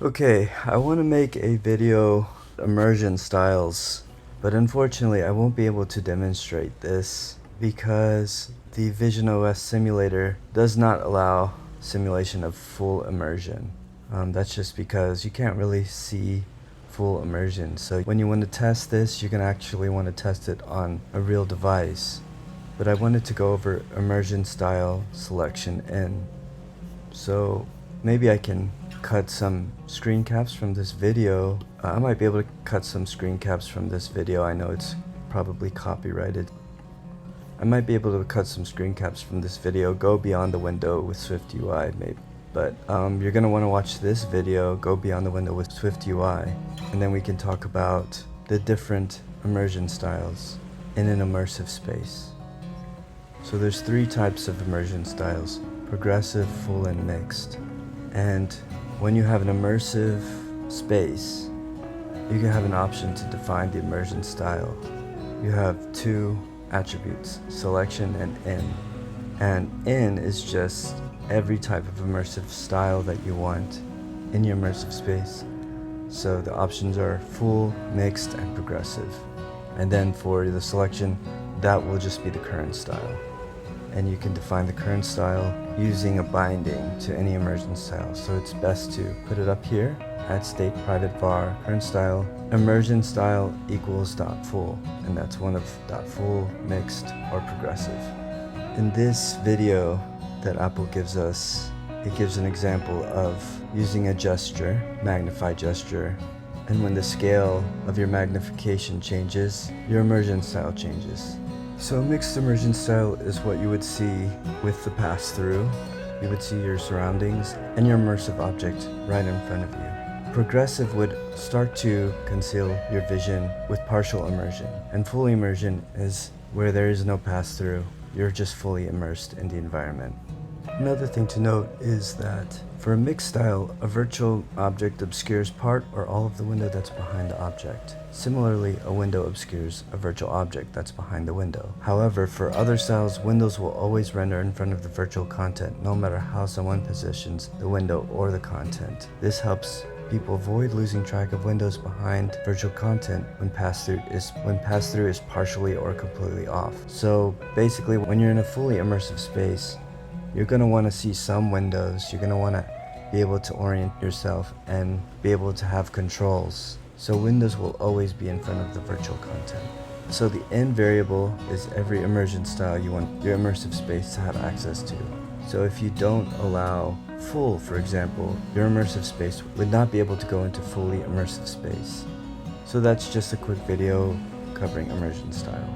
Okay, I want to make a video immersion styles, but unfortunately I won't be able to demonstrate this because the VisionOS simulator does not allow simulation of full immersion. That's just because you can't really see full immersion. So when you want to test this, you're going to actually want to test it on a real device. But I wanted to go over immersion style selection in. So maybe I can cut some screen caps from this video. I might be able to cut some screen caps from this video. I know it's probably copyrighted. I might be able to cut some screen caps from this video, go beyond the window with SwiftUI maybe. But you're going to want to watch this video, go beyond the window with SwiftUI, and then we can talk about the different immersion styles in an immersive space. So there's three types of immersion styles: progressive, full, and mixed. And when you have an immersive space, you can have an option to define the immersion style. You have two attributes, selection and in. And in is just every type of immersive style that you want in your immersive space. So the options are full, mixed, and progressive. And then for the selection, that will just be the current style. And you can define the current style using a binding to any immersion style. So it's best to put it up here at state private var current style immersion style equals .full, and that's one of .full, mixed, or progressive. In this video that Apple gives us, it gives an example of using a gesture, magnified gesture, and when the scale of your magnification changes, your immersion style changes. So mixed immersion style is what you would see with the pass-through. You would see your surroundings and your immersive object right in front of you. Progressive would start to conceal your vision with partial immersion. And full immersion is where there is no pass-through. You're just fully immersed in the environment. Another thing to note is that for a mixed style, a virtual object obscures part or all of the window that's behind the object. Similarly, a window obscures a virtual object that's behind the window. However, for other styles, windows will always render in front of the virtual content, no matter how someone positions the window or the content. This helps people avoid losing track of windows behind virtual content when pass-through is partially or completely off. So basically, when you're in a fully immersive space, you're going to want to see some windows. You're going to want to be able to orient yourself and be able to have controls. So windows will always be in front of the virtual content. So the in variable is every immersion style you want your immersive space to have access to. So if you don't allow full, for example, your immersive space would not be able to go into fully immersive space. So that's just a quick video covering immersion style.